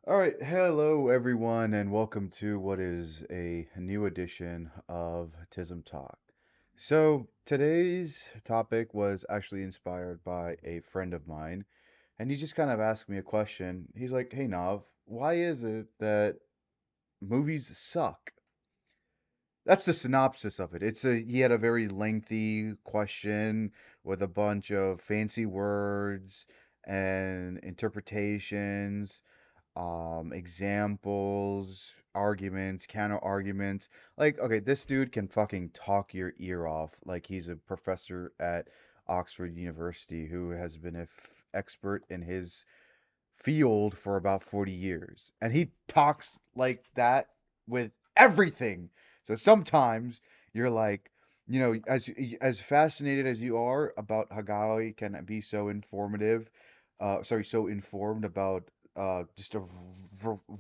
All right, hello everyone, and welcome to what is a new edition of Tism Talk. So, today's topic was actually inspired by a friend of mine, and he just kind of asked me a question. He's like, "Hey Nav, why is it that movies suck?" That's the synopsis of it. He had a very lengthy question with a bunch of fancy words and interpretations, examples, arguments, counter arguments. Like, okay, this dude can fucking talk your ear off like he's a professor at Oxford University who has been a expert in his field for about 40 years. And he talks like that with everything. So sometimes you're like, as fascinated as you are about how he can be so informative, so informed about just a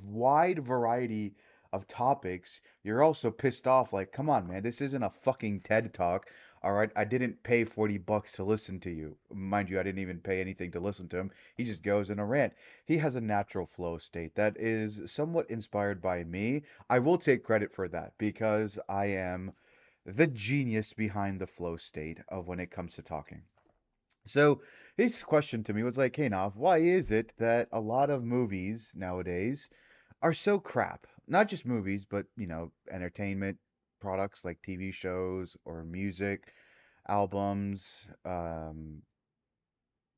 wide variety of topics, you're also pissed off like, come on, man, this isn't a fucking TED Talk. All right, I didn't pay $40 to listen to you. Mind you, I didn't even pay anything to listen to him. He just goes in a rant. He has a natural flow state that is somewhat inspired by me. I will take credit for that because I am the genius behind the flow state of when it comes to talking. So his question to me was like, "Hey Nav, why is it that a lot of movies nowadays are so crap? Not just movies, but entertainment products like TV shows or music, albums,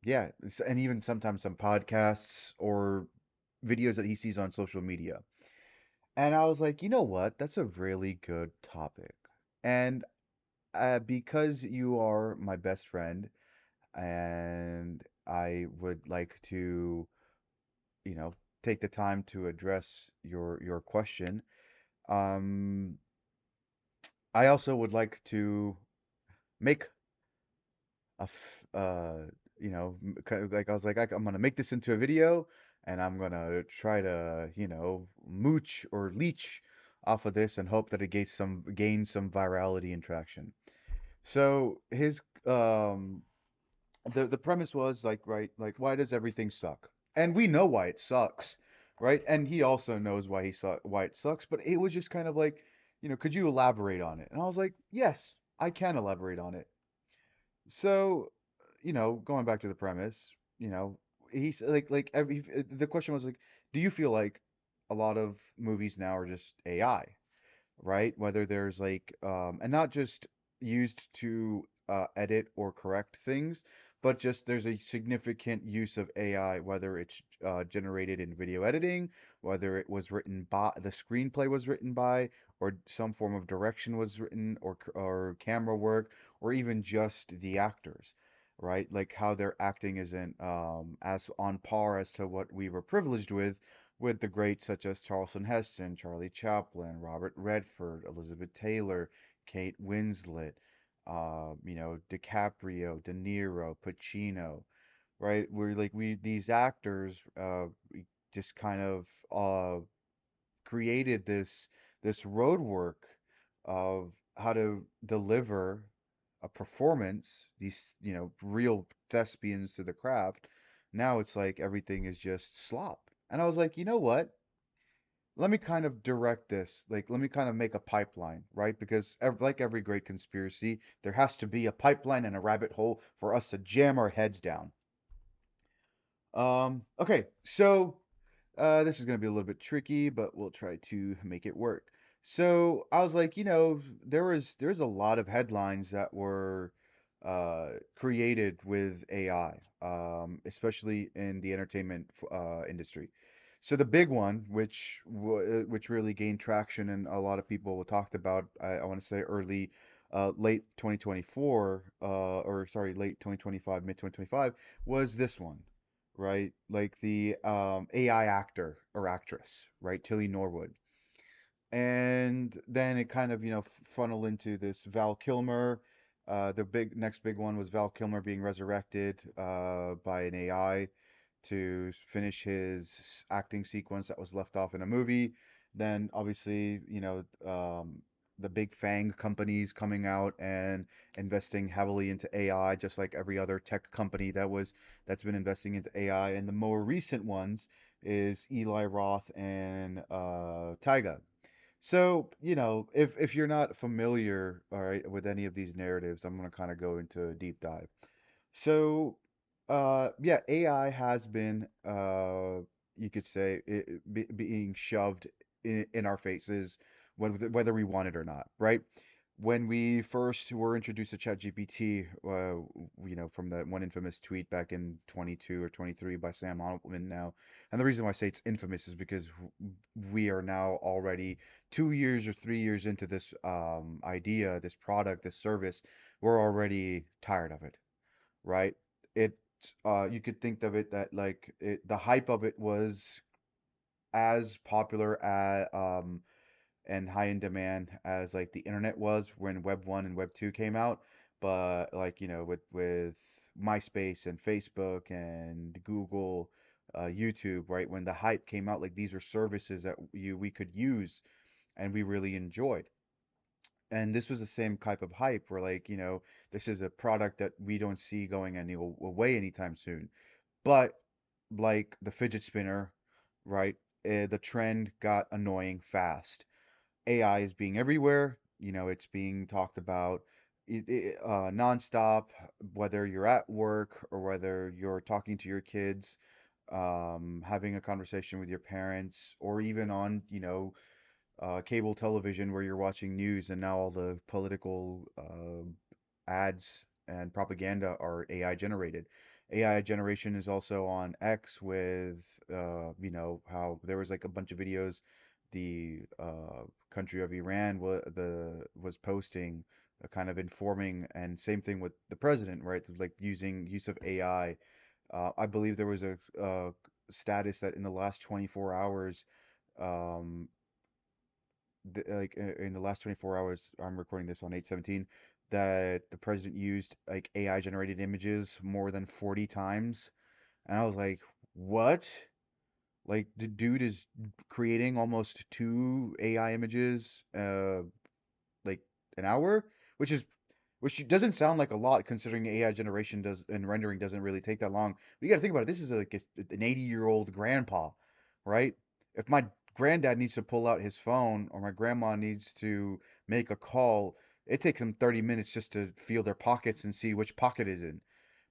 yeah, and even sometimes some podcasts or videos that he sees on social media." And I was like, you know what? That's a really good topic. And because you are my best friend, and I would like to, you know, take the time to address your question, um, I also would like to make a kind of like I was like I'm gonna make this into a video and I'm gonna try to mooch or leech off of this and hope that it gains some virality and traction. So his the premise was like, right, like, why does everything suck? And we know why it sucks, right? And he also knows why it sucks, but it was just kind of like, could you elaborate on it? And I was like, yes, I can elaborate on it. So, going back to the premise, he's like the question was like, do you feel like a lot of movies now are just AI, right? Whether there's like and not just used to edit or correct things, but just there's a significant use of AI, whether it's generated in video editing, whether it was written by the screenplay was written by, or some form of direction was written, or camera work, or even just the actors, right? Like how their acting isn't as on par as to what we were privileged with the greats such as Charlton Heston, Charlie Chaplin, Robert Redford, Elizabeth Taylor, Kate Winslet, DiCaprio, De Niro, Pacino, right? We're like we these actors we just kind of created this road work of how to deliver a performance, these, real thespians to the craft. Now it's like everything is just slop. And I was like, you know what? Let me kind of direct this. Like, let me kind of make a pipeline, right? Because like every great conspiracy, there has to be a pipeline and a rabbit hole for us to jam our heads down. Okay, so this is going to be a little bit tricky, but we'll try to make it work. So I was like, there's a lot of headlines that were created with AI, especially in the entertainment industry. So the big one, which really gained traction and a lot of people talked about, I want to say late 2024, or sorry, late 2025, mid 2025, was this one, right? Like the AI actor or actress, right? Tilly Norwood. And then it kind of, funneled into this Val Kilmer. The next big one was Val Kilmer being resurrected by an AI to finish his acting sequence that was left off in a movie. Then obviously, the big FANG companies coming out and investing heavily into AI, just like every other tech company that's been investing into AI. And the more recent ones is Eli Roth and Tyga. So, if you're not familiar, all right, with any of these narratives, I'm gonna kind of go into a deep dive. So, yeah, AI has been, you could say, being shoved in our faces, whether we want it or not, right? When we first were introduced to ChatGPT, from that one infamous tweet back in 22 or 23 by Sam Altman now, and the reason why I say it's infamous is because we are now already 2 years or 3 years into this idea, this product, this service. We're already tired of it, right? It you could think of it that like the hype of it was as popular and high in demand as like the internet was when Web 1 and Web 2 came out, but like with MySpace and Facebook and Google, YouTube, right? When the hype came out, like these are services that we could use and we really enjoyed. And this was the same type of hype where like, this is a product that we don't see going any away anytime soon. But like the fidget spinner, right? The trend got annoying fast. AI is being everywhere. It's being talked about nonstop, whether you're at work or whether you're talking to your kids, having a conversation with your parents, or even on, cable television where you're watching news and now all the political ads and propaganda are AI generated. AI generation is also on X with, how there was like a bunch of videos the country of Iran was posting, kind of informing, and same thing with the president, right? Like use of AI. I believe there was a status that in the last 24 hours, um, in the last 24 hours, I'm recording this on 8/17, that the president used like AI generated images more than 40 times. And I was like, what? Like the dude is creating almost two AI images like an hour, which is which doesn't sound like a lot considering AI generation does and rendering doesn't really take that long. But you got to think about it. This is like an 80-year-old grandpa, right? If my granddad needs to pull out his phone or my grandma needs to make a call, it takes them 30 minutes just to feel their pockets and see which pocket is in.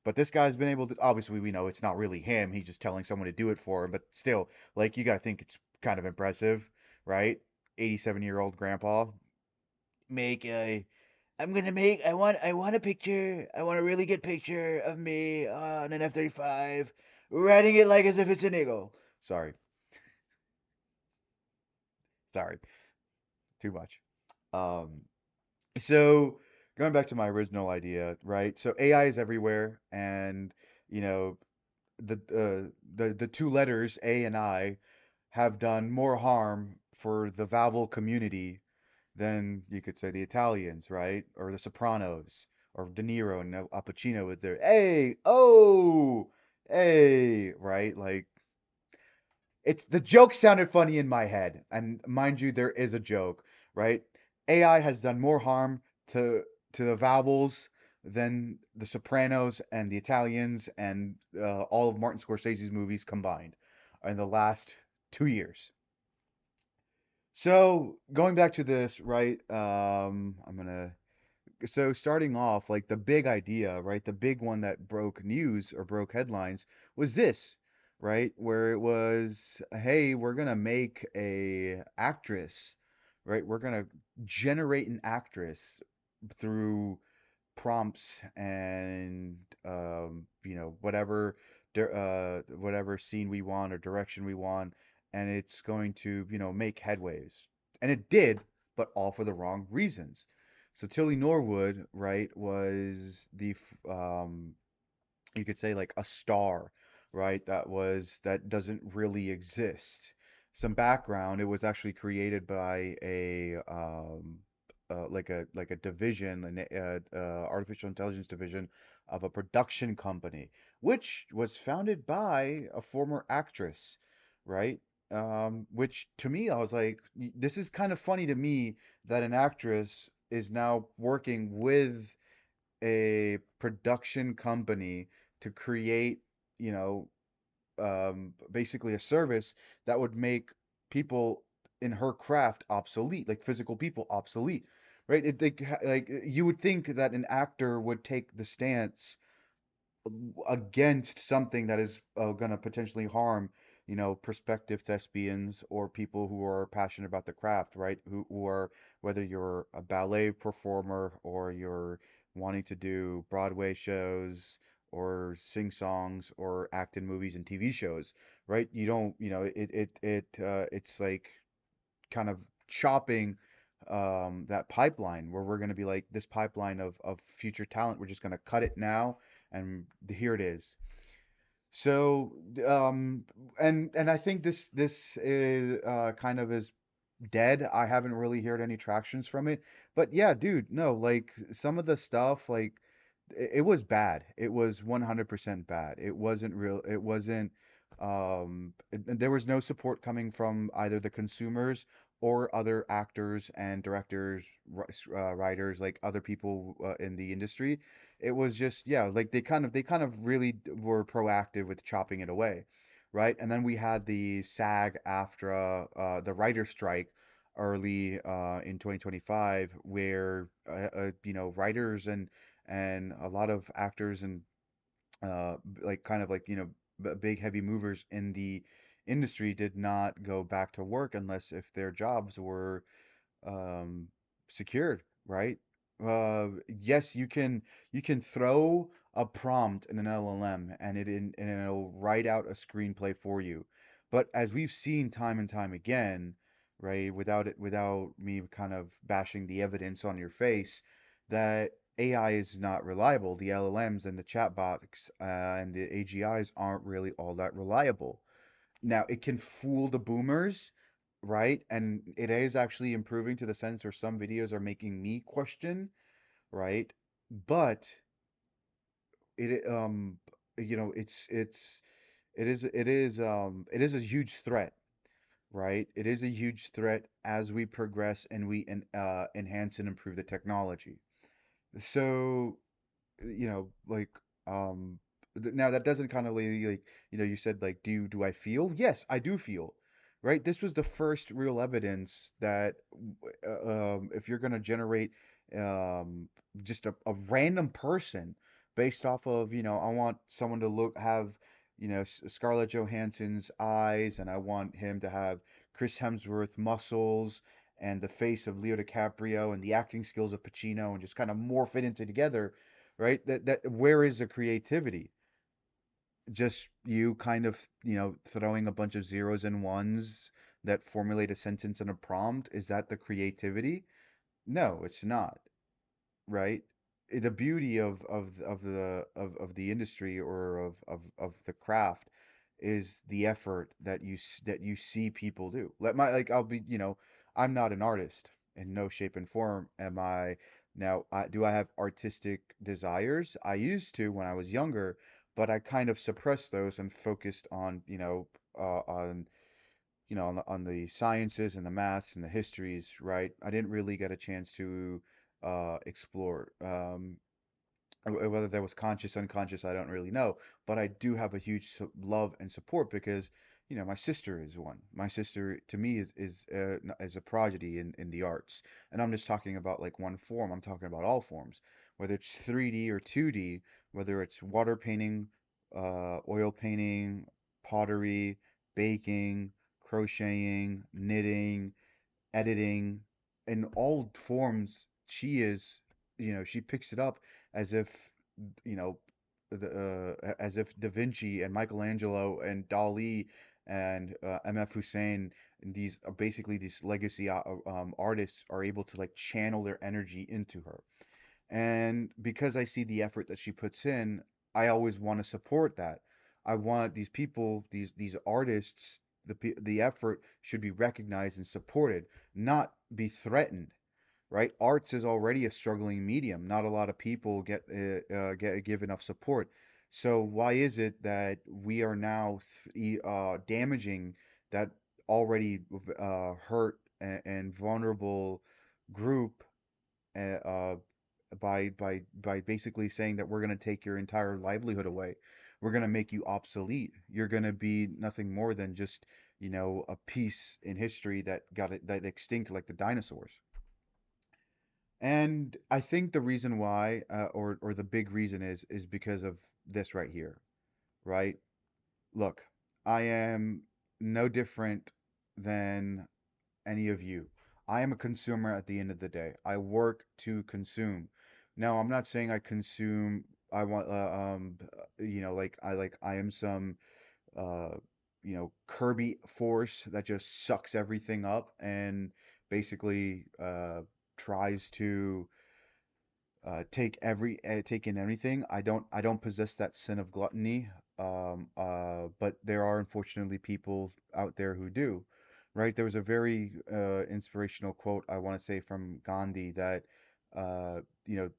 But this guy's been able to, obviously, we know it's not really him. He's just telling someone to do it for him. But still, like, you got to think it's kind of impressive, right? 87-year-old grandpa make a I want a picture. I want a really good picture of me on an F-35 riding it like as if it's an eagle. Sorry. Sorry. Too much. Um so going back to my original idea, right? So AI is everywhere and you know the two letters A and I have done more harm for the Vavel community than you could say the Italians, right? Or the Sopranos, or De Niro and Al Pacino with their hey, oh, hey, right? Like it's the joke sounded funny in my head, and mind you, there is a joke, right? AI has done more harm to the Vavels than the Sopranos and the Italians and all of Martin Scorsese's movies combined in the last 2 years. So going back to this, right? I'm gonna so starting off, like the big idea, right? The big one that broke news or broke headlines was this, right? Where it was, hey, we're gonna make a actress, right? We're gonna generate an actress through prompts and whatever scene we want or direction we want, and it's going to make headways, and it did, but all for the wrong reasons. So Tilly Norwood, right, was you could say like a star, right? That doesn't really exist. Some background, it was actually created by a like a division, artificial intelligence division of a production company, which was founded by a former actress, right? Which to me, I was like, this is kind of funny to me that an actress is now working with a production company to create, you know, basically a service that would make people in her craft obsolete, like physical people obsolete, right? Like you would think that an actor would take the stance against something that is going to potentially harm, prospective thespians or people who are passionate about the craft, right? Who are, whether you're a ballet performer or you're wanting to do Broadway shows or sing songs or act in movies and TV shows, right? You don't, it's like kind of chopping that pipeline where we're going to be like this pipeline of future talent. We're just going to cut it now, and here it is. So, and I think this is kind of is dead. I haven't really heard any tractions from it. But yeah, dude, no, like some of the stuff, like it was bad. It was 100% bad. It wasn't real. It wasn't, and there was no support coming from either the consumers or other actors and directors, writers, like other people in the industry. It was just, yeah, like they kind of really were proactive with chopping it away, right? And then we had the SAG-AFTRA, the writer strike early in 2025, where writers and a lot of actors and like kind of like big heavy movers in the industry did not go back to work unless if their jobs were um, secured, right? Yes, you can throw a prompt in an LLM and it'll write out a screenplay for you. But as we've seen time and time again, right, without me kind of bashing the evidence on your face, that AI is not reliable. The LLMs and the chatbots and the AGIs aren't really all that reliable. Now, it can fool the boomers, right? And it is actually improving to the sense where some videos are making me question, right? But it it is a huge threat, right? It is a huge threat as we progress and we enhance and improve the technology. So like now that doesn't kind of like you said like do I feel? Yes, I do feel. Right? This was the first real evidence that if you're going to generate um just a random person based off of, I want someone to have, Scarlett Johansson's eyes, and I want him to have Chris Hemsworth muscles and the face of Leo DiCaprio and the acting skills of Pacino, and just kind of morph it into together, right? That where is the creativity? Just you kind of, throwing a bunch of zeros and ones that formulate a sentence and a prompt. Is that the creativity? No, it's not, right? The beauty of the industry or of the craft is the effort that you see people do. I'll be, I'm not an artist in no shape and form. Am I now? Do I have artistic desires? I used to when I was younger, but I kind of suppressed those and focused on, on on the sciences and the maths and the histories, right? I didn't really get a chance to explore. Whether that was conscious, unconscious, I don't really know. But I do have a huge love and support because, my sister is one. My sister, to me, is a prodigy in the arts. And I'm just talking about like one form. I'm talking about all forms, whether it's 3D or 2D, whether it's water painting, oil painting, pottery, baking, crocheting, knitting, editing, in all forms. She picks it up as if, you know, as if Da Vinci and Michelangelo and Dali and MF Hussein and these are basically these legacy artists are able to like channel their energy into her. And because I see the effort that she puts in, I always want to support that. I want these people, these artists, the effort should be recognized and supported, not be threatened, right? Arts is already a struggling medium. Not a lot of people get give enough support. So why is it that we are now damaging that already hurt and vulnerable group uh, by basically saying that we're going to take your entire livelihood away. We're going to make you obsolete. You're going to be nothing more than just, a piece in history that extinct like the dinosaurs. And I think the reason why, or the big reason is because of this right here, right? Look, I am no different than any of you. I am a consumer at the end of the day. I work to consume. Now, I'm not saying I consume. I want, like I am some, uh, Kirby force that just sucks everything up and basically tries to take in everything. I don't possess that sin of gluttony. But there are unfortunately people out there who do. Right? There was a very inspirational quote I want to say from Gandhi that uh, you know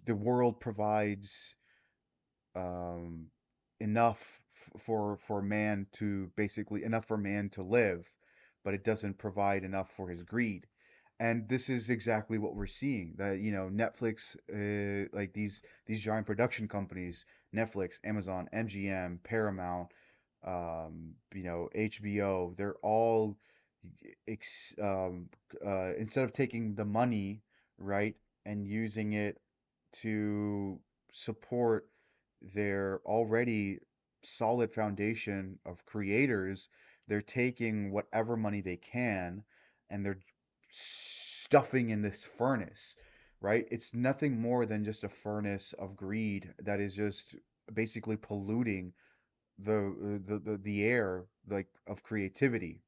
the world provides um, enough for man to basically enough for man to live, but it doesn't provide enough for his greed. And this is exactly what we're seeing. That Netflix, like these giant production companies, Netflix, Amazon, MGM, Paramount, HBO, they're all ex instead of taking the money, right, and using it to support their already solid foundation of creators, they're taking whatever money they can and they're stuffing in this furnace, right? It's nothing more than just a furnace of greed that is just basically polluting the air like of creativity.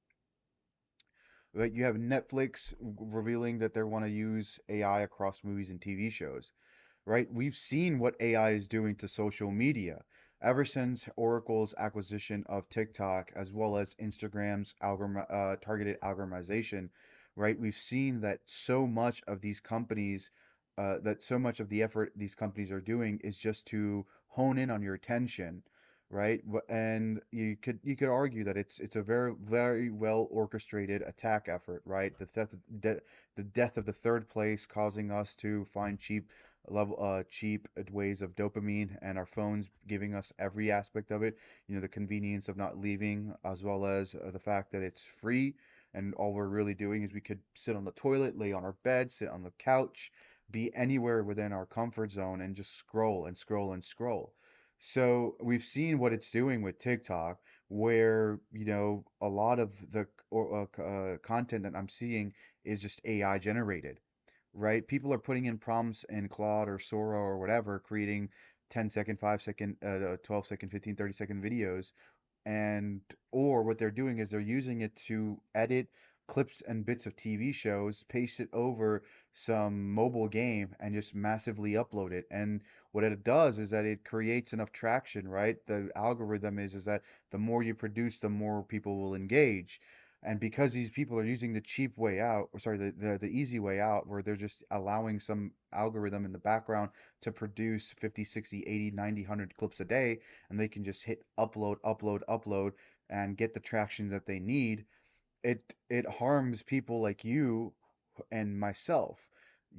Right? You have Netflix revealing that they want to use AI across movies and TV shows, right? We've seen what AI is doing to social media ever since Oracle's acquisition of TikTok, as well as Instagram's targeted algorithmization, right? We've seen that so much of the effort these companies are doing is just to hone in on your attention, right? And you could argue that it's a very very well orchestrated attack effort, right? The death of the third place causing us to find cheap ways of dopamine and our phones giving us every aspect of it. The convenience of not leaving, as well as the fact that it's free, and all we're really doing is we could sit on the toilet, lay on our bed, sit on the couch, be anywhere within our comfort zone and just scroll and scroll and scroll. So we've seen what it's doing with TikTok, where, a lot of the content that I'm seeing is just AI generated, right? People are putting in prompts in Claude or Sora or whatever, creating 10-second, 5-second, 12-second, 15, 30-second videos, and or what they're doing is they're using it to edit clips and bits of TV shows, paste it over some mobile game, and just massively upload it. And what it does is that it creates enough traction, right? The algorithm is that the more you produce, the more people will engage. And because these people are using the cheap way out, or sorry, the easy way out, where they're just allowing some algorithm in the background to produce 50, 60, 80, 90, 100 clips a day, and they can just hit upload, upload, upload, and get the traction that they need, it harms people like you and myself.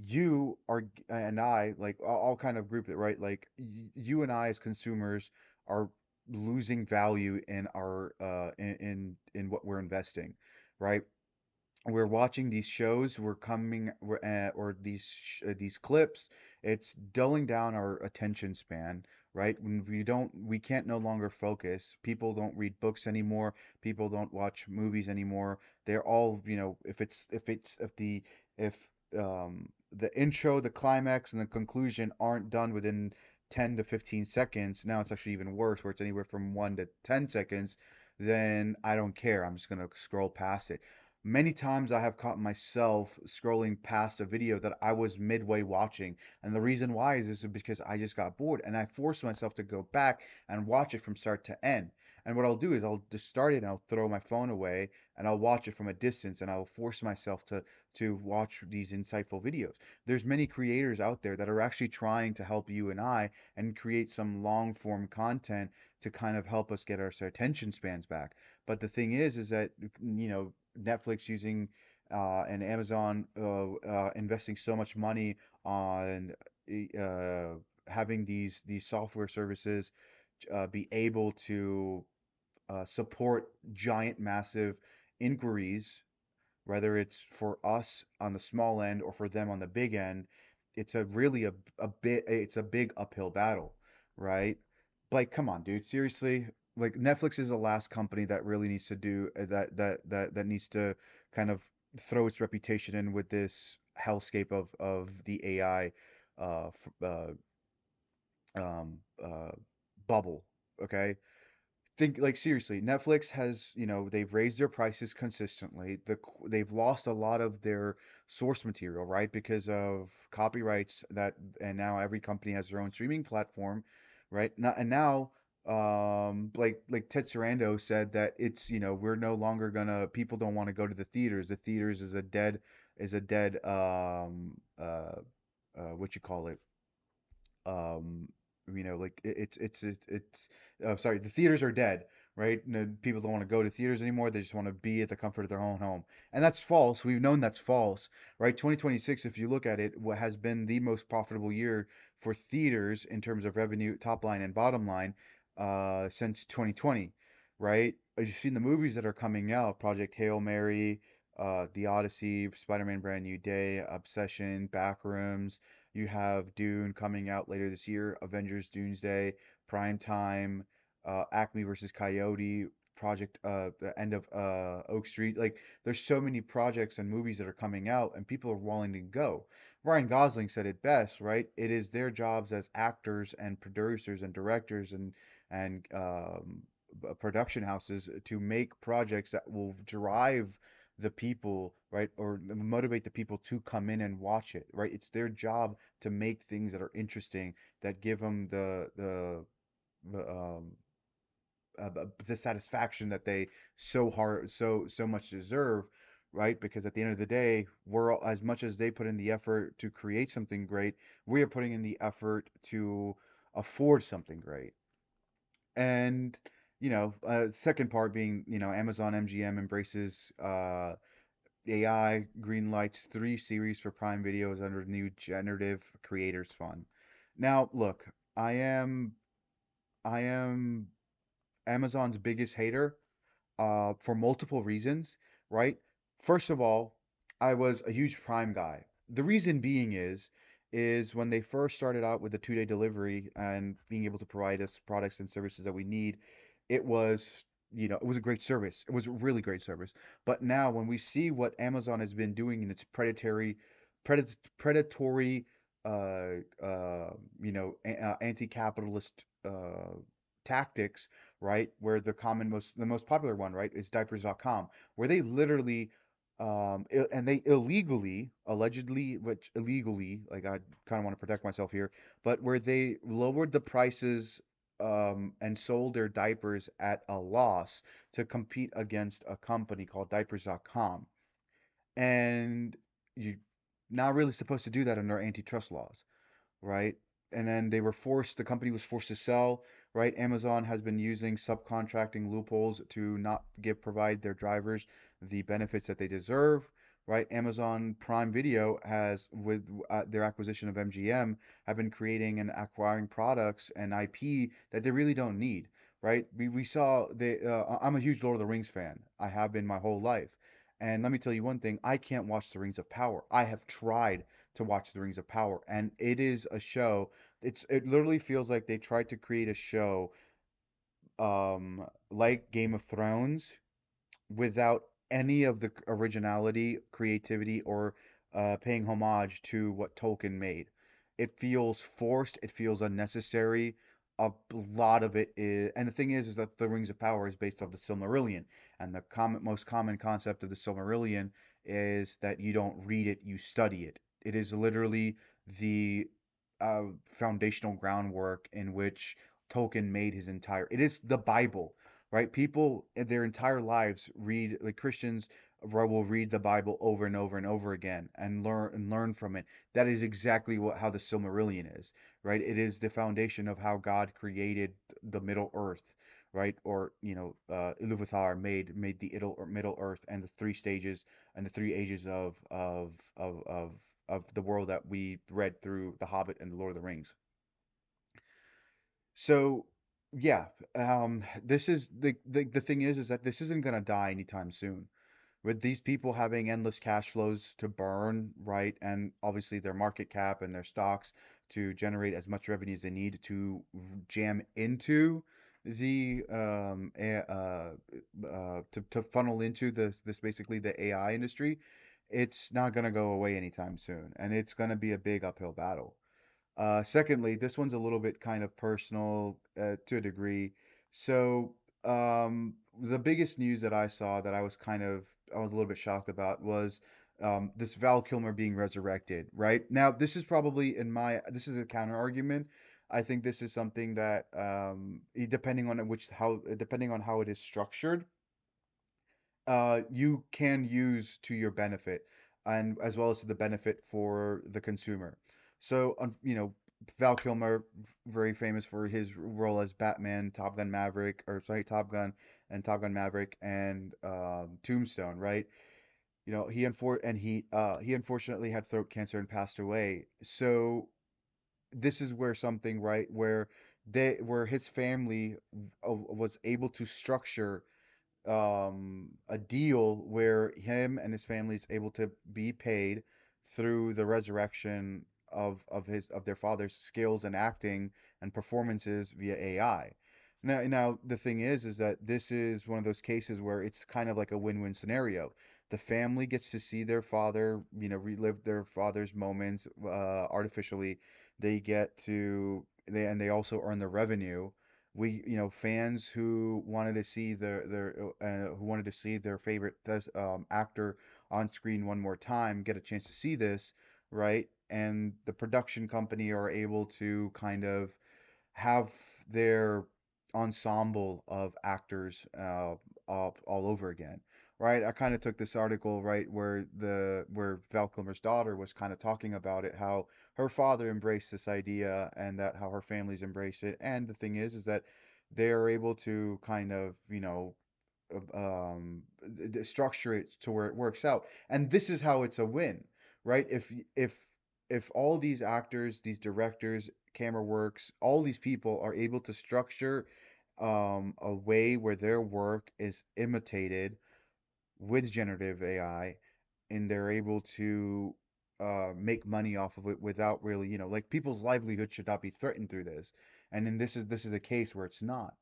You are and I, like, I'll kind of group it, right? Like you and I as consumers are losing value in our in what we're investing, right? We're watching these shows, or these clips. It's dulling down our attention span, right? When we can't no longer focus. People don't read books anymore. People don't watch movies anymore. They're all, if the intro, the climax, and the conclusion aren't done within 10 to 15 seconds, now it's actually even worse, where it's anywhere from 1 to 10 seconds, then I don't care. I'm just gonna scroll past it. Many times I have caught myself scrolling past a video that I was midway watching. And the reason why is because I just got bored and I forced myself to go back and watch it from start to end. And what I'll do is I'll just start it and I'll throw my phone away and I'll watch it from a distance and I'll force myself to watch these insightful videos. There's many creators out there that are actually trying to help you and I and create some long form content to kind of help us get our attention spans back. But the thing is that Netflix using and Amazon investing so much money on having these software services be able to support giant, massive inquiries, whether it's for us on the small end or for them on the big end. It's a really a bit it's a big uphill battle, right? Like, come on, dude, seriously. Like, Netflix is the last company that really needs to do that needs to kind of throw its reputation in with this hellscape of the AI uh, uh, bubble. Okay, think like seriously, Netflix has, they've raised their prices consistently. They've lost a lot of their source material, right? Because of copyrights that, and now every company has their own streaming platform, right? Now, and now, like Ted Sarandos said that it's, we're no longer gonna, people don't want to go to the theaters. The theaters is a dead, what you call it? um like it's sorry, the theaters are dead, right? No, people don't want to go to theaters anymore. They just want to be at the comfort of their own home, and that's false. We've known that's false, right? 2026, if you look at it, what has been the most profitable year for theaters in terms of revenue, top line and bottom line, since 2020, right? You've seen the movies that are coming out: Project Hail Mary, The Odyssey, Spider-Man Brand New Day, Obsession, Backrooms. You have Dune coming out later this year, Avengers Doomsday, Prime Time, Acme versus Coyote, Project, the end of Oak Street. Like, there's so many projects and movies that are coming out, and people are willing to go. Ryan Gosling said it best, right? It is their jobs as actors and producers and directors and production houses to make projects that will drive the people, right, or motivate the people to come in and watch it, right? It's their job to make things that are interesting, that give them the satisfaction that they so much deserve, right? Because at the end of the day, we're all, as much as they put in the effort to create something great, we are putting in the effort to afford something great. And second part being, Amazon MGM embraces AI, greenlights 3 series for Prime Videos under the new Generative Creators Fund. Now, look, I am Amazon's biggest hater, for multiple reasons, right? First of all, I was a huge Prime guy. The reason being is when they first started out with the 2-day delivery and being able to provide us products and services that we need, it was, it was a great service. It was a really great service. But now when we see what Amazon has been doing in its predatory, anti-capitalist tactics, right? Where the most popular one, right, is diapers.com, where they literally and they illegally, allegedly, which illegally, like, I kind of want to protect myself here, but where they lowered the prices and sold their diapers at a loss to compete against a company called diapers.com. And you're not really supposed to do that under antitrust laws, right? And then the company was forced to sell, right? Amazon has been using subcontracting loopholes to not provide their drivers the benefits that they deserve, right? Amazon Prime Video has, with their acquisition of MGM, have been creating and acquiring products and IP that they really don't need, right? We saw I'm a huge Lord of the Rings fan. I have been my whole life. And let me tell you one thing, I can't watch The Rings of Power. I have tried to watch The Rings of Power, and it is a show. It literally feels like they tried to create a show like Game of Thrones without any of the originality, creativity, or paying homage to what Tolkien made. It feels forced, it feels unnecessary. A lot of it is, and the thing is that the Rings of Power is based off the Silmarillion, and the most common concept of the Silmarillion is that you don't read it, you study it. It is literally the foundational groundwork in which Tolkien made his entire. It is the Bible, right? People in their entire lives read, like Christians will read the Bible over and over and over again and learn from it. That is exactly how the Silmarillion is, right? It is the foundation of how God created the Middle Earth, right? Or Iluvatar made the Middle Earth and the 3 stages and the 3 ages of the world that we read through The Hobbit and The Lord of the Rings. So Yeah, this is the thing is that this isn't gonna die anytime soon. With these people having endless cash flows to burn, right, and obviously their market cap and their stocks to generate as much revenue as they need to jam into the to funnel into this basically the AI industry, it's not gonna go away anytime soon, and it's gonna be a big uphill battle. Secondly, this one's a little bit kind of personal to a degree. So, the biggest news that I saw that I was a little bit shocked about was this Val Kilmer being resurrected, right? Now, this is probably this is a counter argument. I think this is something that, depending on how it is structured, you can use to your benefit and as well as to the benefit for the consumer. So, Val Kilmer, very famous for his role as Batman, Top Gun Maverick, or sorry, Top Gun and Top Gun Maverick and Tombstone, right? He unfortunately had throat cancer and passed away. So this is where something, right, where his family was able to structure a deal where him and his family is able to be paid through the resurrection of their father's skills and acting and performances via AI. Now the thing is that this is one of those cases where it's kind of like a win-win scenario. The family gets to see their father, relive their father's moments artificially. They also earn the revenue. Fans who wanted to see who wanted to see their favorite actor on screen one more time get a chance to see this, right? And the production company are able to kind of have their ensemble of actors all over again, right? I kind of took this article, right, where Val Kilmer's daughter was kind of talking about it, how her father embraced this idea and that how her family's embraced it. And the thing is that they are able to kind of, structure it to where it works out. And this is how it's a win, right? If all these actors, these directors, camera works, all these people are able to structure a way where their work is imitated with generative AI, and they're able to make money off of it without really, like people's livelihood should not be threatened through this. And then this is a case where it's not,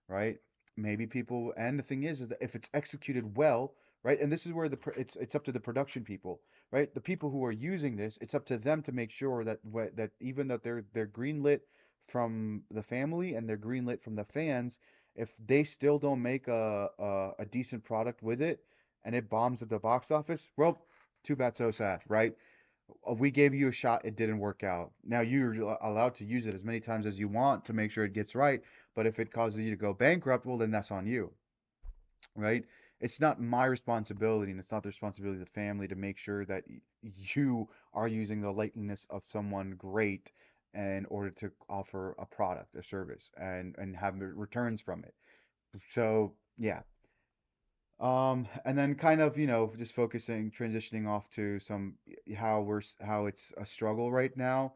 right? Maybe people, and the thing is that if it's executed well, right? And this is where it's up to the production people, right? The people who are using this, it's up to them to make sure that even that they're greenlit from the family and they're greenlit from the fans, if they still don't make a decent product with it and it bombs at the box office, well, too bad, so sad, right? We gave you a shot, it didn't work out. Now you're allowed to use it as many times as you want to make sure it gets right, but if it causes you to go bankrupt, well, then that's on you, right? It's not my responsibility and it's not the responsibility of the family to make sure that you are using the likeness of someone great in order to offer a product, a service, and have returns from it. So, yeah. And then kind of, just transitioning off to how it's a struggle right now.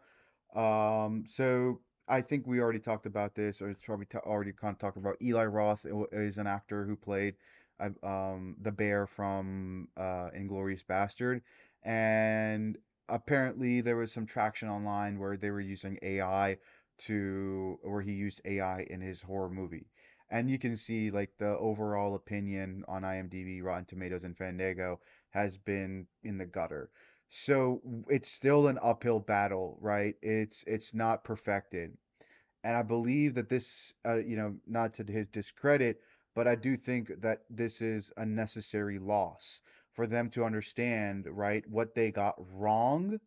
So I think we already talked about this, or it's probably already kind of talked about. Eli Roth is an actor who played the bear from Inglourious Bastard, and apparently there was some traction online where they were using AI where he used AI in his horror movie. And you can see like the overall opinion on IMDb, Rotten Tomatoes, and Fandango has been in the gutter. So it's still an uphill battle, right? It's not perfected. And I believe that this, not to his discredit, but I do think that this is a necessary loss for them to understand, right, what they got wrong,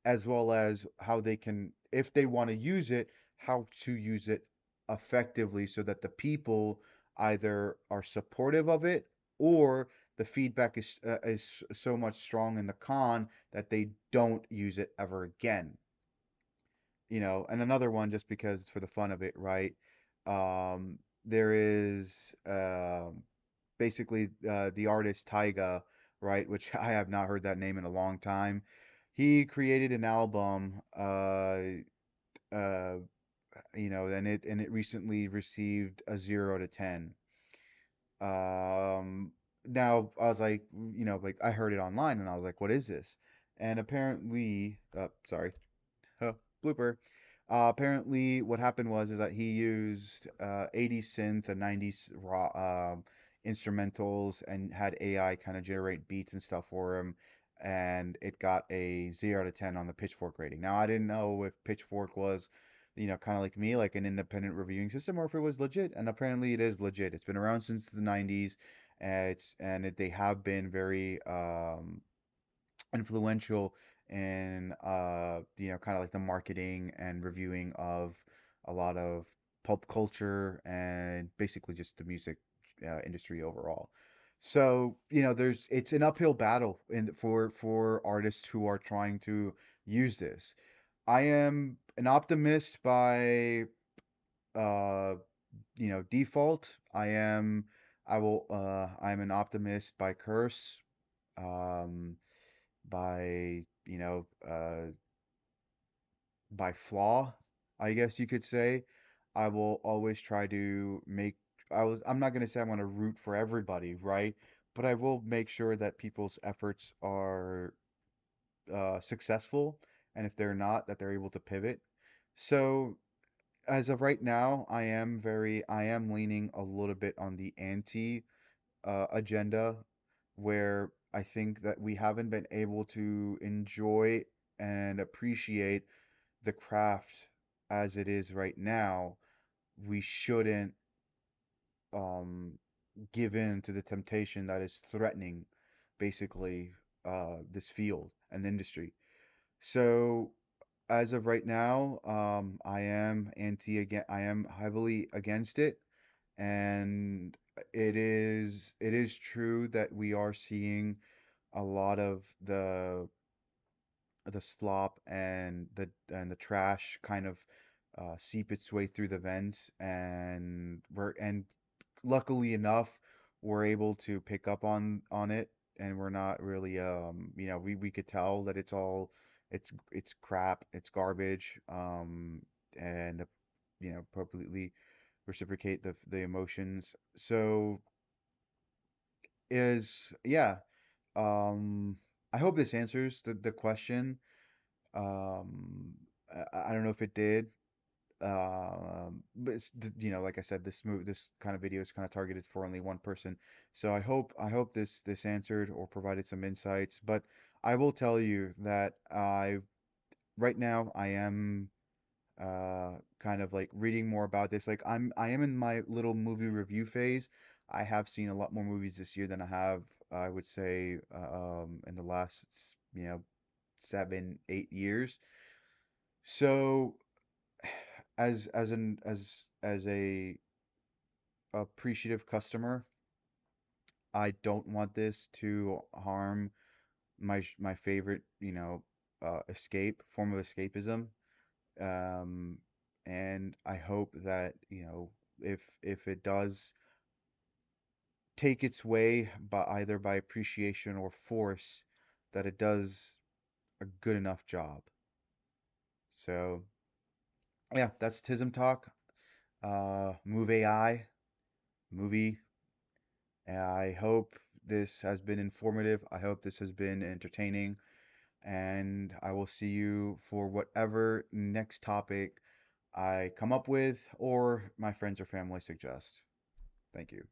as well as how they can, if they want to use it, how to use it effectively so that the people either are supportive of it or the feedback is so much strong in the con that they don't use it ever again. And another one just because for the fun of it, right? There is basically the artist Taiga, right? Which I have not heard that name in a long time. He created an album uh, and it recently received a 0 to 10. Um, Now I was like, like I heard it online and I was like, what is this? And apparently, sorry, huh, blooper. Apparently, what happened was is that he used 80s synth and 90s raw instrumentals and had AI kind of generate beats and stuff for him, and it got a 0 to 10 on the Pitchfork rating. Now, I didn't know if Pitchfork was, kind of like me, like an independent reviewing system, or if it was legit, and apparently it is legit. It's been around since the 90s, they have been very influential in kind of like the marketing and reviewing of a lot of pop culture and basically just the music industry overall. So, it's an uphill battle for artists who are trying to use this. I am an optimist by uh default. I'm an optimist by curse. Um by by flaw, I guess you could say. I will always try to make I'm not going to say I'm going to root for everybody, right? But I will make sure that people's efforts are successful, and if they're not, that they're able to pivot. So as of right now, I am leaning a little bit on the anti agenda, where I think that we haven't been able to enjoy and appreciate the craft as it is right now. We shouldn't um, give in to the temptation that is threatening basically this field and industry. So as of right now, I am heavily against it, and it is true that we are seeing a lot of the slop and the trash kind of seep its way through the vents, and luckily enough we're able to pick up on it, and we're not really we could tell that it's crap, it's garbage, and appropriately reciprocate the emotions. So is yeah um I hope this answers the question. I don't know if it did. But like I said, this kind of video is kind of targeted for only one person. So I hope this answered or provided some insights. But I will tell you that right now I am kind of like reading more about this. Like I am in my little movie review phase. I have seen a lot more movies this year than I have, I would say, in the last 7, 8 years. So as a appreciative customer, I don't want this to harm my favorite, escape form of escapism. Um, and I hope that, if it does take its way by either by appreciation or force, that it does a good enough job. So yeah, that's Tism talk. Move-ai movie. I hope this has been informative. I hope this has been entertaining. And I will see you for whatever next topic I come up with or my friends or family suggest. Thank you.